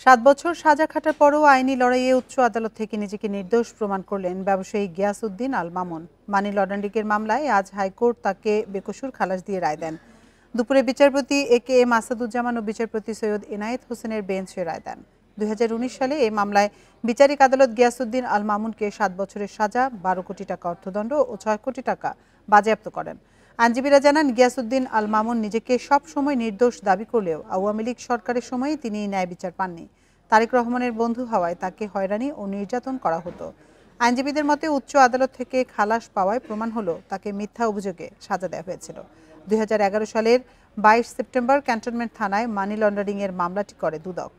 7 বছর সাজা খাটার পরও আইনি লড়াইয়ে উচ্চ আদালত থেকে নিজেকে নির্দোষ প্রমাণ করলেন ব্যবসায়ী গিয়াসউদ্দিন আল মামুন। মানি লন্ডারিংয়ের মামলায় আজ হাইকোর্ট তাকে বেকসুর খালাস দিয়ে রায় দেন। দুপুরে বিচারপতি এ.কে.এম. আসাদুজ্জামান ও বিচারপতি সৈয়দ এনায়েত হোসেনের বেঞ্চ রায় দেন। 2019 সালে এই মামলায় বিচারিক আদালত গিয়াসউদ্দিন আল মামুনকে 7 বছরের সাজা, 12 কোটি টাকা অর্থদণ্ড ও 6 কোটি টাকা বাজেয়াপ্ত করেন। আইনজীবীরা জানান, গিয়াসউদ্দিন আল মামুন নিজেকে সব সময় নির্দোষ দাবি করলেও আওয়ামী লীগ সরকারের সময় তিনি ন্যায় বিচার পাননি। তারেক রহমানের বন্ধু হওয়ায় তাকে হয়রানি ও নির্যাতন করা হতো। আইনজীবীদের মতে, উচ্চ আদালত থেকে খালাস পাওয়ায় প্রমাণ হলো তাকে মিথ্যা অভিযোগে সাজা দেওয়া হয়েছিল। 2011 সালের 22 সেপ্টেম্বর ক্যান্টনমেন্ট থানায় মানি লন্ডারিংয়ের মামলাটি করে দুদক।